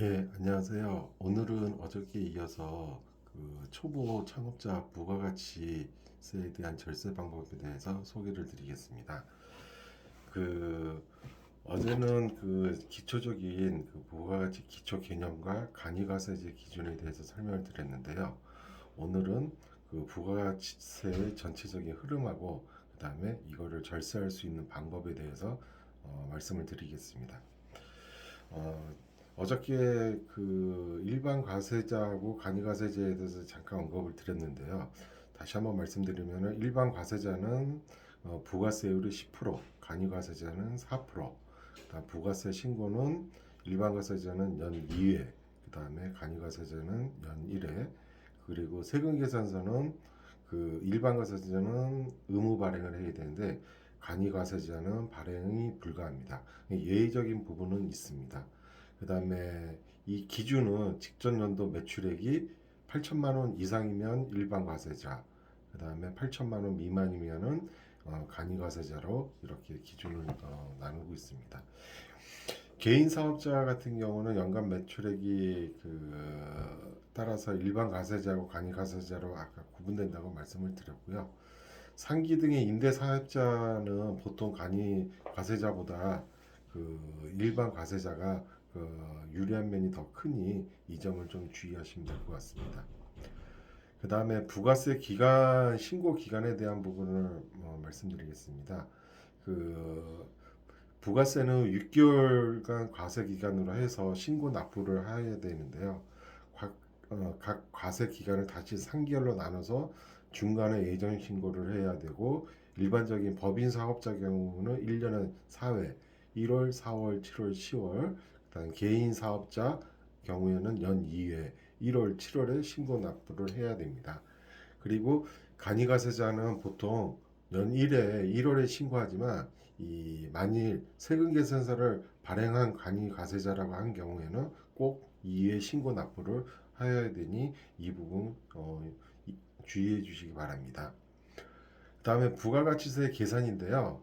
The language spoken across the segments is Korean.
예, 안녕하세요. 오늘은 어저께 이어서 초보 창업자 부가가치세에 대한 절세 방법에 대해서 소개를 드리겠습니다. 그 어제는 기초적인 부가가치 기초 개념과 간이가세제 기준에 대해서 설명을 드렸는데요. 오늘은 부가가치세의 전체적인 흐름하고 그다음에 이거를 절세할 수 있는 방법에 대해서 말씀을 드리겠습니다. 어, 어저께 일반 과세자하고 간이 과세자에 대해서 잠깐 언급을 드렸는데요. 다시 한번 말씀드리면 일반 과세자는 부가세율이 10%, 간이 과세자는 4%, 그다음 부가세 신고는 일반 과세자는 연 2회, 그다음에 간이 과세자는 연 1회, 그리고 세금 계산서는 일반 과세자는 의무 발행을 해야 되는데 간이 과세자는 발행이 불가합니다. 예외적인 부분은 있습니다. 그 다음에 이 기준은 직전 연도 매출액이 8천만 원 이상이면 일반 과세자, 그 다음에 8천만 원 미만이면은 간이 과세자로 이렇게 기준을 나누고 있습니다. 개인 사업자 같은 경우는 연간 매출액이 따라서 일반 과세자하고 간이 과세자로 아까 구분된다고 말씀을 드렸고요. 상기 등의 임대 사업자는 보통 간이 과세자보다 일반 과세자가 유리한 면이 더 크니 이 점을 좀 주의하시면 될 것 같습니다. 그 다음에 부가세 기간 신고 기간에 대한 부분을 말씀드리겠습니다. 그 부가세는 6개월간 과세 기간으로 해서 신고 납부를 해야 되는데요. 각 과세 기간을 다시 3개월로 나눠서 중간에 예정 신고를 해야 되고 일반적인 법인 사업자 경우는 1년에 4회 1월, 4월, 7월, 10월 그다음 개인 사업자 경우에는 연 2회 1월, 7월에 신고 납부를 해야 됩니다. 그리고 간이가세자는 보통 연 1회 1월에 신고하지만 만일 세금계산서를 발행한 간이가세자라고 한 경우에는 꼭 2회 신고 납부를 하여야 되니 이 부분 주의해 주시기 바랍니다. 그다음에 부가가치세 계산인데요.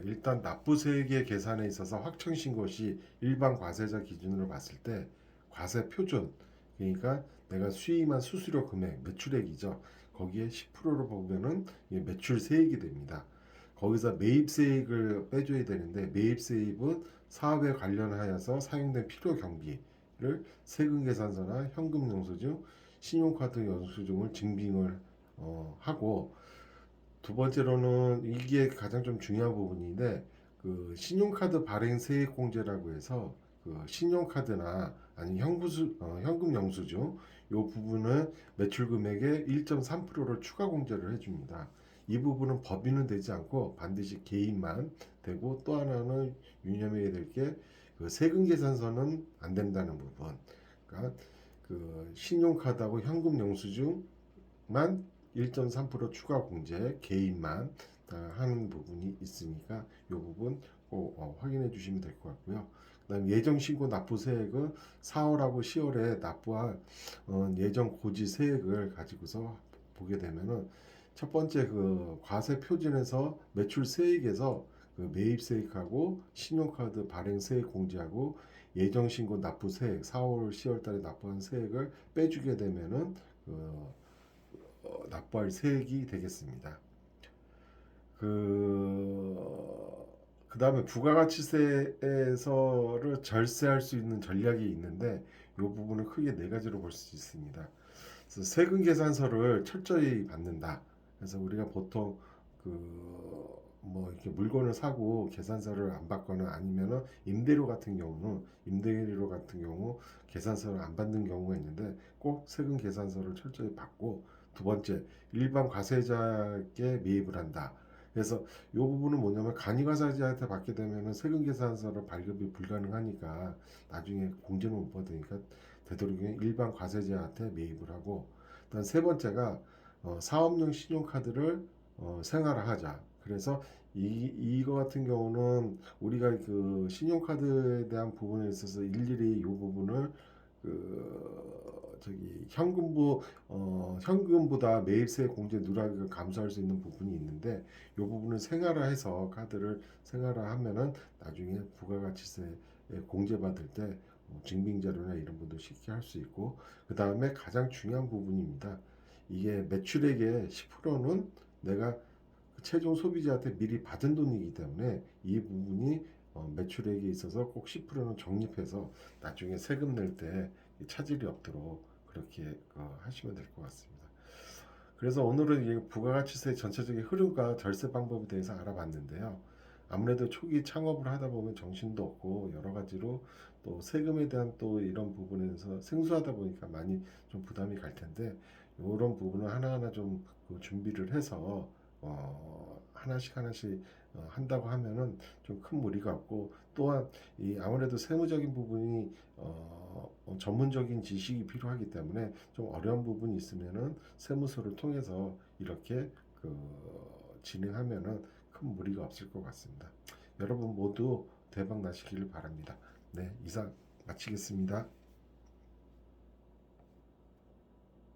일단 납부세액의 계산에 있어서 확정신고 시 일반 과세자 기준으로 봤을 때 과세 표준, 그러니까 내가 수임한 수수료 금액 매출액이죠. 거기에 10%로 보면은 매출세액이 됩니다. 거기서 매입세액을 빼줘야 되는데 매입세액은 사업에 관련하여서 사용된 필요 경비를 세금계산서나 현금영수증, 신용카드 영수증을 증빙을 하고, 두 번째로는 이게 가장 좀 중요한 부분인데 신용카드 발행 세액 공제라고 해서 신용카드나 아니면 현금 영수증 요 부분은 매출 금액의 1.3%를 추가 공제를 해줍니다. 이 부분은 법인은 되지 않고 반드시 개인만 되고, 또 하나는 유념해야 될 게 세금 계산서는 안 된다는 부분. 그러니까 신용카드하고 현금 영수증만 1.3% 추가 공제 개인만 하는 부분이 있으니까 이 부분 꼭 확인해 주시면 될 것 같고요. 그다음 예정 신고 납부 세액은 4월하고 10월에 납부한 예정 고지 세액을 가지고서 보게 되면은 첫 번째 과세 표준에서 매출 세액에서 매입 세액하고 신용카드 발행 세액 공제하고 예정 신고 납부 세액 4월, 10월 달에 납부한 세액을 빼주게 되면은 납부할 세액이 되겠습니다. 그다음에 부가가치세에서를 절세할 수 있는 전략이 있는데 이 부분을 크게 네 가지로 볼 수 있습니다. 그래서 세금 계산서를 철저히 받는다. 그래서 우리가 보통 이렇게 물건을 사고 계산서를 안 받거나 아니면은 임대료 같은 경우 계산서를 안 받는 경우가 있는데 꼭 세금 계산서를 철저히 받고, 두 번째 일반 과세자에게 매입을 한다. 그래서 이 부분은 뭐냐면 간이과세자한테 받게 되면은 세금 계산서를 발급이 불가능하니까 나중에 공제는 못 받으니까 되도록이면 일반 과세자한테 매입을 하고, 일단 세 번째가 사업용 신용카드를 생활화하자. 그래서 이거 같은 경우는 우리가 신용카드에 대한 부분에 있어서 일일이 이 부분을 현금보다 매입세 공제 누락을 감소할 수 있는 부분이 있는데 이 부분을 생활화해서 카드를 생활화하면은 나중에 부가가치세 공제받을 때 증빙 자료나 이런 것도 쉽게 할 수 있고, 그 다음에 가장 중요한 부분입니다. 이게 매출액의 10%는 내가 최종 소비자한테 미리 받은 돈이기 때문에 이 부분이 매출액에 있어서 꼭 10%는 적립해서 나중에 세금 낼 때 차질이 없도록 그렇게 하시면 될 것 같습니다. 그래서 오늘은 이 부가가치세 전체적인 흐름과 절세 방법에 대해서 알아봤는데요. 아무래도 초기 창업을 하다 보면 정신도 없고 여러 가지로 또 세금에 대한 또 이런 부분에서 생소하다 보니까 많이 좀 부담이 갈 텐데, 이런 부분을 하나하나 좀 준비를 해서 하나씩 하나씩 한다고 하면은 좀 큰 무리가 없고, 또한 이 아무래도 세무적인 부분이 전문적인 지식이 필요하기 때문에 좀 어려운 부분이 있으면은 세무서를 통해서 이렇게 진행하면은 큰 무리가 없을 것 같습니다. 여러분 모두 대박 나시기를 바랍니다. 네, 이상 마치겠습니다.